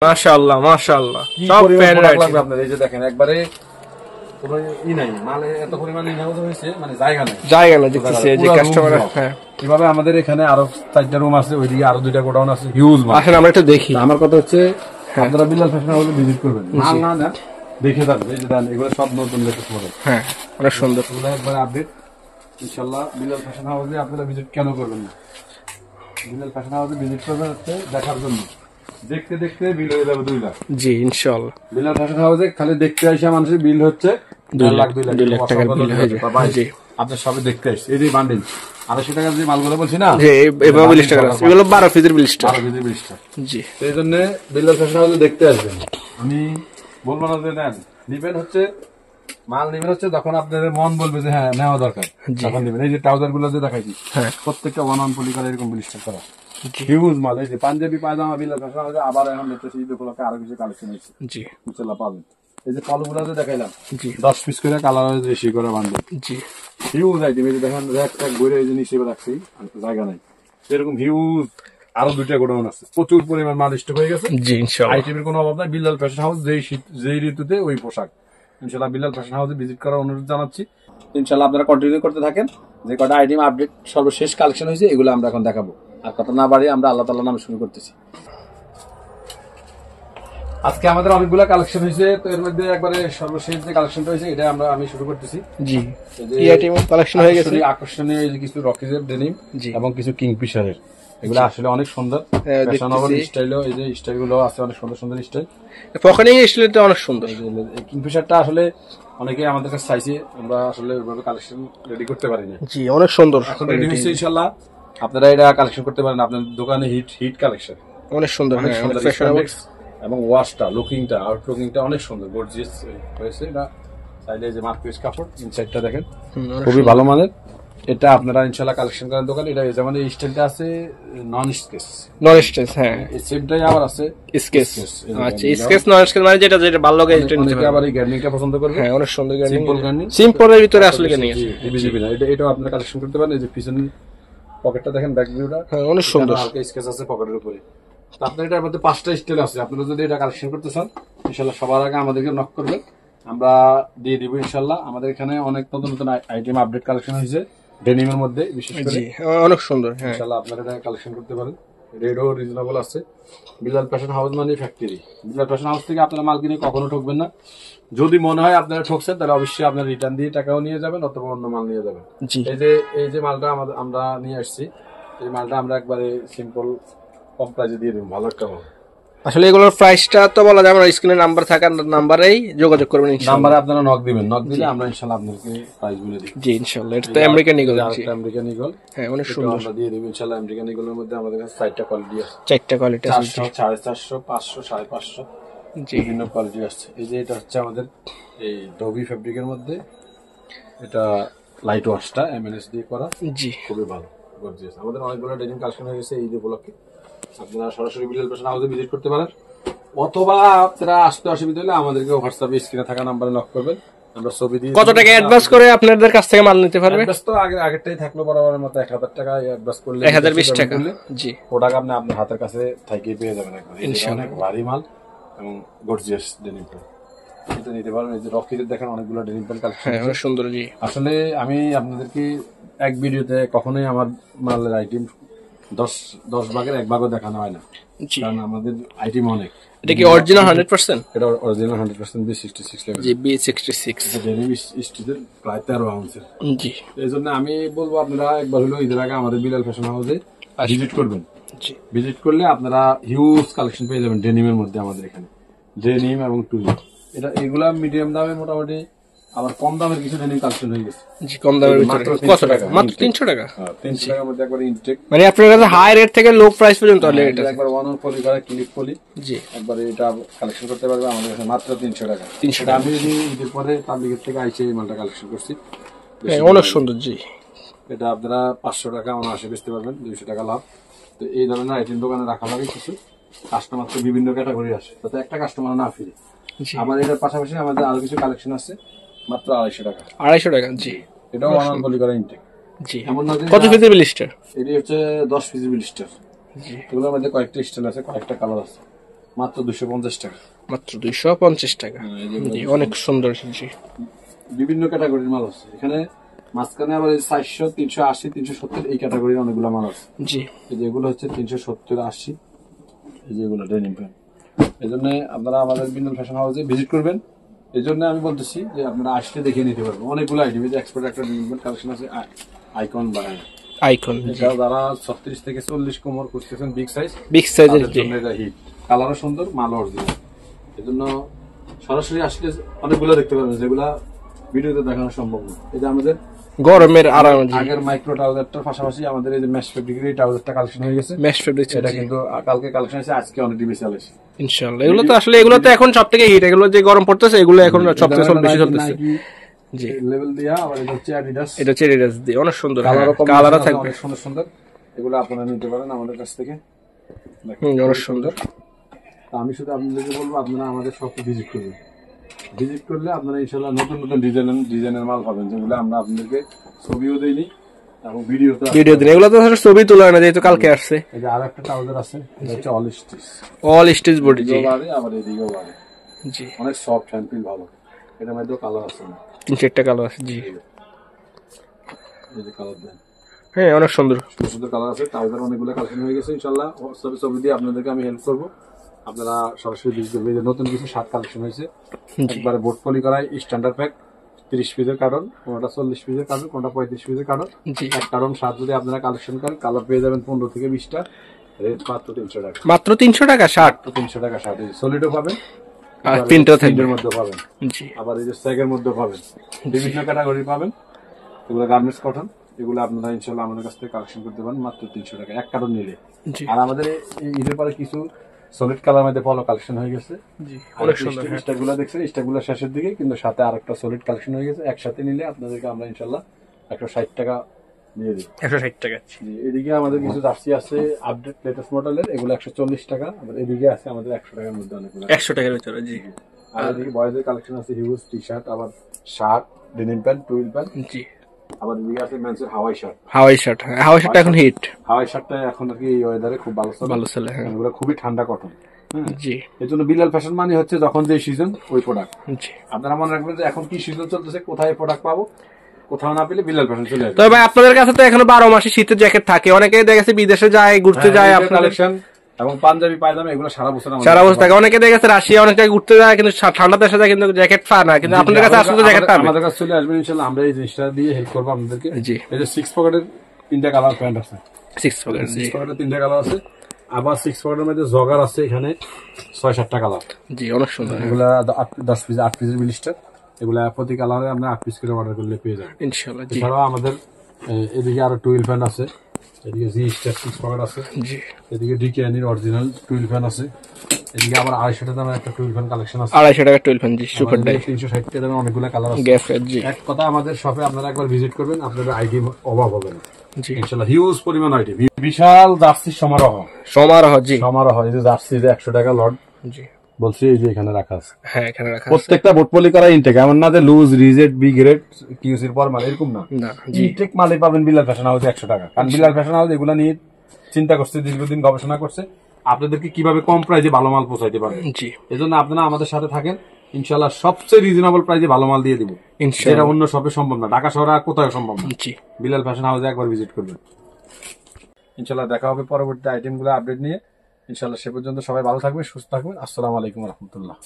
মাশাআল্লাহ মাশাআল্লাহ সব প্যান রাখবে আপনাদের। এই যে দেখেন একবারে কোনো ই নাই, মানে এত পরিমাণে ইনহাউস হয়েছে, মানে জায়গা নাই দেখতেছি এই যে কাস্টমার। হ্যাঁ, এভাবে আমাদের এখানে আরো 4টা রুম আছে, ওইদিকে আরো 2টা গোডাউন আছে, হিউজ। আসলে আমরা একটু দেখি। আমার কথা হচ্ছে আপনারা বিলাল ফ্যাশন হাউসে ভিজিট করবেন, না দেখে যাবেন। এই যে দেন এগুলো সব নতুন লেটেস্ট মডেল। হ্যাঁ, অনেক সুন্দর, এগুলো একবার আপডেট। ইনশাআল্লাহ বিলাল ফ্যাশন হাউসে আপনারা ভিজিট কেন করবেন না? বিলাল ফ্যাশন হাউসে ভিজিট করবেন হচ্ছে দেখার জন্য। দেখতে দেখতে বিল হয়ে যাবে 2 লাখ। জি ইনশাআল্লাহ। বিলাল ফ্যাশন হাউসে খালি দেখতে আসা মানুষের বিল হচ্ছে 2 লাখ টাকার বিল হয়ে যায়। জি, আপনার সবে দেখতে আসছে। এই যে বান্ডিল 250 টাকার যে মালগুলো বলছি না, এভাবে বিল টাকা আছে, এগুলো 12 পিসের বিল স্টার। 12 পিসের বিল স্টার। জি, সেই জন্য বিলাল ফ্যাশন হাউসে দেখতে আসবেন। আমি বলবো না যে নেন, নিবেন হচ্ছে মাল নিবেন হচ্ছে যখন আপনাদের মন বলবে যে হ্যাঁ নেওয়া দরকার, তখন নিবেন। এই যে ট্রাউজার গুলো যে দেখাইছি, হ্যাঁ, প্রত্যেকটা 1 পলি করে এরকম বিল স্টার করা, হিউজ মাল। এই যে পাঞ্জাবি পায়জামা বিলাল ফ্যাশন হাউসে আবার এখন লেটেস্ট ঈদ উপলক্ষে আরো কিছু কালেকশন হয়েছে। জি ইনশাআল্লাহ পাবেন। এই যে পলগুলো যে দেখাইলাম, জি 10 পিস করে কালার রেশি করে বান্ডিল। জি, হিউজ আইটেম। এই যে দেখেন র্যাক ট্যাক ঘুরে এই যে নিচে রাখছি, জায়গা নাই, এরকম হিউজ আরো 2টা গোডাউন আছে। প্রচুর পরিমাণ মাল স্টক হয়ে গেছে। জি ইনশাআল্লাহ, আইটেমের কোনো অভাব নাই। বিলাল ফ্যাশন হাউস যেই ঋতুতে ওই পোশাক। ইনশাআল্লাহ বিলাল ফ্যাশন হাউসে ভিজিট করার অনুরোধ জানাচ্ছি। ইনশাআল্লাহ আপনারা কন্টিনিউ করতে থাকেন। যে কটা আইটেম আপডেট সর্বশেষ কালেকশন হয়েছে এগুলো আমরা এখন দেখাবো। আর কথা না বাড়িয়ে আমরা আল্লাহ তাআলার নামে শুরু করতেছি। আজকে আমাদের অনেকগুলো কালেকশন হয়েছে, তো এর মধ্যে একবারে সর্বশেষ যে কালেকশনটা হয়েছে এটা আমি শুরু করতেছি। জি, এই আইটেম কালেকশন হয়ে গেছে। আকর্ষণীয় এই যে কিছু রকিজের ডেনিম এবং কিছু কিংফিশারের, এগুলো আসলে অনেক সুন্দর ফ্যাশনেবল স্টাইলও। এই যে স্টাইলগুলো আছে অনেক সুন্দর সুন্দর স্টাইল। পকেটিং স্টাইলটা অনেক সুন্দর। এই কিংফিশারটা আসলে অনেকে আমাদের কাছে চাইছে, আমরা আসলে ওইভাবে কালেকশন রেডি করতে পারি না। জি, অনেক সুন্দর। এখন রেডি হয়েছে, ইনশাআল্লাহ আপনারা এটা কালেকশন করতে পারেন। আপনার দোকানে হিট কালেকশন অনেক সুন্দর, অনেক সুন্দর ফ্যাশনেবল, এবং ওয়াশটা লুকিংটা আউটলুকিংটা অনেক সুন্দর গর্জিয়াস হয়েছে। এটা চাইলে যে মার্কেট কাপড় ইনসাইডটা দেখেন খুবই ভালো মানের। এটা আপনারা ইনশাআল্লাহ কালেকশন করেন দোকানে। এটা যেমন এই স্টাইলটা আছে নন স্কেচ, হ্যাঁ, এই সেমটাই আবার আছে স্কেচ। আচ্ছা, স্কেচ নন স্কেচ মানে যেটা ভালো লাগে এটা নিতে পারবেন। আবার এই গার্নিংটা পছন্দ করবে। হ্যাঁ, অনেক সুন্দর গার্নিং, সিম্পল গার্নিং, সিম্পলের ভিতরে আসলে গার্নিং আছে। বিজিবি না, এটাও আপনারা কালেকশন করতে পারেন। এই যে পিছনের পকেটটা দেখেন, ব্যাক ভিউটা, হ্যাঁ, অনেক সুন্দর। হালকা স্কেচ আছে পকেটের উপরে। আপনার এটার মধ্যে 5টা স্টাইল আছে। আপনারা যদি এটা কালেকশন করতে চান ইনশাআল্লাহ সবার আগে আমাদেরকে নক করবেন, আমরা দিয়ে দিব ইনশাআল্লাহ। আমাদের এখানে অনেক নতুন নতুন আইটেম আপডেট কালেকশন হয়েছে ডেনিমের মধ্যে বিশেষ করে। জি, অনেক সুন্দর। হ্যাঁ, ইনশাআল্লাহ আপনারা এটা কালেকশন করতে পারেন। রেটও রিজনেবল আছে। বিলাল ফ্যাশন হাউস মানে ফ্যাক্টরি। বিলাল ফ্যাশন হাউস থেকে আপনারা মাল কিনে কখনো ঠকবেন না। যদি মনে হয় আপনারা ঠকছেন তাহলে অবশ্যই আপনারা রিটার্ন দিয়ে টাকাও নিয়ে যাবেন অথবা অন্য মাল নিয়ে যাবেন। এই যে মালটা আমরা নিয়ে আসছি, এই মালটা আমরা একবারে সিম্পল কম প্রাইসে দিয়ে দেবো, ভালো একটা মাল। আসলে এগুলোর প্রাইসটা তো বলা যাবে না, স্ক্রিনে নাম্বার থাকার নাম্বারেই যোগাযোগ করবেন ইনশাআল্লাহ। নাম্বারে আপনারা নক দিবেন, নক দিলে আমরা ইনশাআল্লাহ আপনাদেরকে প্রাইস বলে দিই। জি ইনশাআল্লাহ। এটা তো আমেরিকান ঈগল। আমেরিকান ঈগল, হ্যাঁ, অনেক সুন্দর। আমরা দিয়ে দেব ইনশাআল্লাহ। আমেরিকান ঈগলের মধ্যে আমাদের কাছে 4টা কোয়ালিটি আছে, 4টা কোয়ালিটি আছে, 400, 450, 500, 550 জি, বিভিন্ন কোয়ালিটি আছে। এই যে এটা হচ্ছে আমাদের এই ডবি ফেব্রিকের মধ্যে, এটা লাইট ওয়াশটা এমএনএস দিয়ে করা, জি খুবই ভালো গর্জিয়াস। আমাদের অনেকগুলো ডেনিম কালেকশন হয়ে গেছে এই উপলক্ষে। আপনারা সরাসরি বিলাল ফ্যাশন হাউসে ভিজিট করতে পারেন, অথবা আপনারা আসতে অসুবিধা হলে আমাদেরকে হোয়াটসঅ্যাপে স্ক্রিনে থাকা নাম্বারে নক করবেন, আমরা ছবি দিয়ে। কত টাকা অ্যাডভান্স করে আপনাদের কাছ থেকে মাল নিতে পারবে? অ্যাডভান্স তো আগেরটাই থাকলো বরাবরের মতো 1000 টাকা অ্যাডভান্স করলে 1020 টাকা। জি, প্রোডাক্ট আপনি আপনার হাতের কাছে থাইকে পেয়ে যাবেন একবার। ইনশাআল্লাহ অনেক ভারী মাল এবং গর্জিয়াস ডেনিমটা এটা নিতে পারেন। এই যে রকিদের দেখেন অনেকগুলো ডেনিম প্যান্ট কালেকশন, হ্যাঁ, অনেক সুন্দর। জি, আসলে আমি আপনাদেরকে এক ভিডিওতে কখনোই আমার মালের আইটেম 10 ভাগের 1 ভাগও দেখানো হয় না, কারণ আমাদের আইটেম অনেক। এটা কি অরিজিনাল 100%? এটা অরিজিনাল 100% B66 লেভেল। জি, B66 এটা ডেনিম স্টিচের প্রায় 13 আউন্সের। জি, এই জন্য আমি বলবো আপনারা একবার হলো ঈদের আগে আমাদের বিলাল ফ্যাশন হাউসে ভিজিট করবেন। জি, ভিজিট করলে আপনারা হিউজ কালেকশন পেয়ে যাবেন ডেনিমের মধ্যে। আমাদের এখানে ডেনিম এবং টুলি, এটা এগুলা মিডিয়াম দামে, মোটামুটি আবার কম দামের কিছু ডেনিম কালেকশন হয়ে গেছে। জি, কম দামের ভিতরে কত টাকা? মাত্র 300 টাকা। হ্যাঁ, 300 টাকার মধ্যে একবার ইনটেক, মানে আপনার কাছে হাই রেট থেকে লো প্রাইস পর্যন্ত এটা একবার ওয়ান পলি করা ক্লিপ পলি। জি, একবার এটা কালেকশন করতে পারবে আমাদের কাছে মাত্র 300 টাকা। 300 টাকা। আমি যদি ঈদের পরে তাবলিগের থেকে আইসে এই মালটা কালেকশন করছি, অনেক সুন্দর। জি, এটা আপনারা 500 টাকা অনায়াসে বেচতে পারবেন, 200 টাকা লাভ। তো এই ধরনের আইটেম দোকানে রাখা লাগে কিছু কাস্টমার তো বিভিন্ন ক্যাটাগরি আসে, তাতে একটা কাস্টমার না ফিরে। আবার এটার পাশাপাশি আমাদের আরো কিছু কালেকশন আছে মাত্র 250 টাকা। 250 টাকা। জি, এটাও ওয়ান পলি করা ইনটেক। জি, এমন না যে কত পিসের ব্লিস্টার? এটি হচ্ছে 10 পিস ব্লিস্টার। জি, এগুলোর মধ্যে কয়েকটা স্টাইল আছে, কয়েকটা কালার আছে। মাত্র 250 টাকা। মাত্র 250 টাকা। এই যে জি অনেক সুন্দর। জি বিভিন্ন ক্যাটাগরির মাল আছে এখানে। মাঝখানে আবার 400, 380, 370 এই ক্যাটাগরির অনেকগুলো মাল আছে। জি এই যে এগুলো হচ্ছে 370, 80, এই যে এগুলো ডেনিম প্যান্ট। এই জন্য আপনারা আমাদের বিন্দন ফ্যাশন হাউসে ভিজিট করবেন। এই জন্য আমি বলতেছি যে আপনারা আসলে দেখে নিতে পারবেন অনেকগুলো আইটেম। এই যে এক্সপোর্ট একটা ডেনিম প্যান্ট কালেকশন আছে, আইকন বানায়। আইকন। এটা যারা 36 থেকে 40 কোমর করতেছেন বিগ সাইজ, বিগ সাইজের। জি এটা হিট, কালারও সুন্দর, মাল অরিজিনাল। এই জন্য সরাসরি আসলে অনেকগুলো দেখতে পারবেন যেগুলা ভিডিওতে দেখানো সম্ভব না। এই যে আমাদের গরমের আরাম। জি আগের মাইক্রো ট্রাউজারটার পাশাপাশি আমাদের এই যে মেশ ফেব্রিকের এই ট্রাউজারটা কালেকশন হয়ে গেছে। মেশ ফেব্রিক এটা কিন্তু কালকে কালেকশন আছে, আজকে অনেক বেশি চলেছে ইনশাআল্লাহ। এগুলো তো আসলে এগুলো তো এখন সবথেকে হিট। এগুলো যে গরম পড়তেছে এগুলো এখন সবথেকে বেশি চলতেছে। জি লেভেল দিয়া। আবার এটা হচ্ছে অ্যাডিডাস, এটা চেরি ডাস দিয়ে অনেক সুন্দর। কালারও থাকবে অনেক সুন্দর সুন্দর। এগুলো আপনারা নিতে পারেন আমাদের কাছ থেকে, অনেক সুন্দর। আমি শুধু আপনাদেরকে বলবো আপনারা আমাদের শপে ভিজিট করবেন। ভিজিট করলে আপনারা ইনশাআল্লাহ নতুন নতুন ডিজাইনের মাল পাবেন, যেগুলো আমরা আপনাদেরকে ছবিও দেইনি এবং ভিডিও দিন। এগুলো তো আসলে ছবি তোলা হয় না, যেহেতু কালকে আসছে। এই যে আরেকটা ট্রাউজার আছে, এটা হচ্ছে all stitch. All stitch body. জি আবার এদিকেও বাড়ে। জি অনেক সফট হ্যান্ড ফিল ভালো। এটার মধ্যে কালার আছে, 3-4টা কালার আছে। জি এই যে কালার দেন। হ্যাঁ অনেক সুন্দর সুন্দর কালার আছে। ট্রাউজার অনেকগুলো কালেকশন হয়ে গেছে। ইনশাআল্লাহ হোয়াটসঅ্যাপে ছবি দিয়ে আপনাদেরকে আমি হেল্প করবো। আপনারা সরাসরি ভিজিট করবেন। যে নতুন কিছু শার্ট কালেকশন হয়েছে, একবারে বোর্ড পলি করায় স্ট্যান্ডার্ড প্যাক, 30 পিসের কার্টন, কোনটা 40 পিসের কার্টন, কোনটা 35 পিসের কার্টন। এক কার্টন শার্ট যদি আপনারা কালেকশন করেন, কালার পেয়ে যাবেন 15 থেকে 20টা। রেট মাত্র 300 টাকা। মাত্র 300 টাকা শার্ট। 300 টাকা শার্ট। সলিডও পাবেন, আর প্রিন্টও থাকবে মধ্যে পাবেন। জি আবার এই যে স্যাগের মধ্যে পাবেন, বিভিন্ন ক্যাটাগরি পাবেন। এগুলো গার্মেন্টস কটন। এগুলো আপনারা ইনশাআল্লাহ আমাদের কাছ থেকে কালেকশন করতে পারেন মাত্র 300 টাকা এক কার্টন নিলে। আর আমাদের এই ঈদের পরে কিছু সলিড কালার মধ্যে পলো কালেকশন হয়ে গেছে। জি অনেক সুন্দর। স্টাইলগুলো দেখছেন, স্টাইলগুলো শেষের দিকে, কিন্তু সাথে আরেকটা সলিড কালেকশন হয়ে গেছে। একসাথে নিলে আপনাদেরকে আমরা ইনশাআল্লাহ 160 টাকা দিয়ে দিই। 160 টাকা। জি এদিকে আমাদের কিছু জার্সি আছে আপডেট লেটেস্ট মডেলের, এগুলো 140 টাকা। আবার এদিকে আছে আমাদের 100 টাকার মধ্যে অনেকগুলো, 100 টাকার ভিতরে। জি আর এদিকে বয়েজের কালেকশন আছে, হিউজ টি শার্ট, আবার shirt, denim pant, twill pant. জি আবার এদিকে আছে মেন্সের হাওয়াই শার্ট। Hawaii shirt. হাওয়াই শার্টটা এখন হিট। হাওয়াই শার্টটা এখন আর কি এই ওয়েদারে খুব ভালো চলে। হ্যাঁ এগুলো খুবই ঠান্ডা কটন। জি এই জন্য বিলাল ফ্যাশন মানে হচ্ছে যখন যে সিজন ওই প্রোডাক্ট। জি আপনারা মনে রাখবেন যে এখন কি সিজন চলতেছে, কোথায় প্রোডাক্ট পাবো, কোথাও না পেলে বিলাল ফ্যাশন চলে আসবে। তবে ভাই আপনাদের কাছে তো এখনো 12 মাসে শীতের জ্যাকেট থাকে। অনেকে দেখা গেছে বিদেশে যায়, ঘুরতে যায়, আপনার কালেকশন এবং পাঞ্জাবি পায়জামা এগুলো সারা বছর থাকে। অনেকে দেখা গেছে রাশিয়া অনেক জায়গায় ঘুরতে যায়, কিন্তু ঠান্ডা দেশে যায়, কিন্তু জ্যাকেট পায় না। কিন্তু আপনাদের কাছে আসলে জ্যাকেট পাবে। আমাদের কাছে চলে আসবেন ইনশাআল্লাহ, আমরা এই জিনিসটা দিয়ে হেল্প করবো আপনাদেরকে। জি এই যে 6 পকেটের 3টা কালার প্যান্ট আছে। 6 পকেটের 3টা কালার আছে। আবার 6 পকেটের মধ্যে জগার আছে এখানে 6-7টা কালার। জি অনেক সুন্দর। এগুলা 10 পিস 8 পিসের বিলিস্টার। এগুলা প্রতি কালারে আমরা 8 পিস করে অর্ডার করলে পেয়ে যাবেন ইনশাআল্লাহ। জি এছাড়াও আমাদের এদিকে আরো টুইল ফ্যান আছে। এদিকে জি স্টার 6 পকেট আছে। জি এদিকে ডিকেএনির অরিজিনাল টুইল ফ্যান আছে। এদিকে আবার 250 টাকা দামের একটা টুইল ফ্যান কালেকশন আছে। 250 টাকা 12 ফ্যান। জি সুপার ডাই। 360 টাকা দামের অনেকগুলো কালার আছে। গ্যাস। জি এক কথা আমাদের শপে আপনারা একবার ভিজিট করবেন, আপনাদের আইটেম অভাব হবে না। জি ইনশাআল্লাহ হিউজ পরিমাণ আইটেম, বিশাল জার্সি সমারোহ। জি সমারোহ। এই যে জার্সি যে 100 টাকা লট জি বলছি, এই যে এখানে রাখা আছে। হ্যাঁ এখানে রাখা আছে। প্রত্যেকটা বোটপলি করা ইনটেক, এমন না যে লুজ রিজেট বি গ্রেড কিউসির পর মাল, এরকম না। ইনটেক মালে পাবেন বিলাল ফ্যাশন হাউসে 100 টাকা। কারণ বিলাল ফ্যাশন হাউস এগুলা নিয়ে চিন্তা করছে, দীর্ঘদিন গবেষণা করছে আপনাদেরকে কিভাবে কম প্রাইসে ভালো মাল পৌঁছাইতে পারবে। জি এজন্য আপনারা আমাদের সাথে থাকেন, ইনশাআল্লাহ সবচেয়ে রিজনেবল প্রাইসে ভালো মাল দিয়ে দিব। এটা অন্য শপে সম্ভব না, ঢাকা শহরে আর কোথাও সম্ভব না। জি বিলাল ফ্যাশন হাউসে একবার ভিজিট করবেন। ইনশাআল্লাহ দেখা হবে পরবর্তী আইটেমগুলো আপডেট নিয়ে। ইনশাআল্লাহ সে পর্যন্ত সবাই ভালো থাকবেন, সুস্থ থাকবেন। আসসালামু আলাইকুম রহমতুল্লাহ।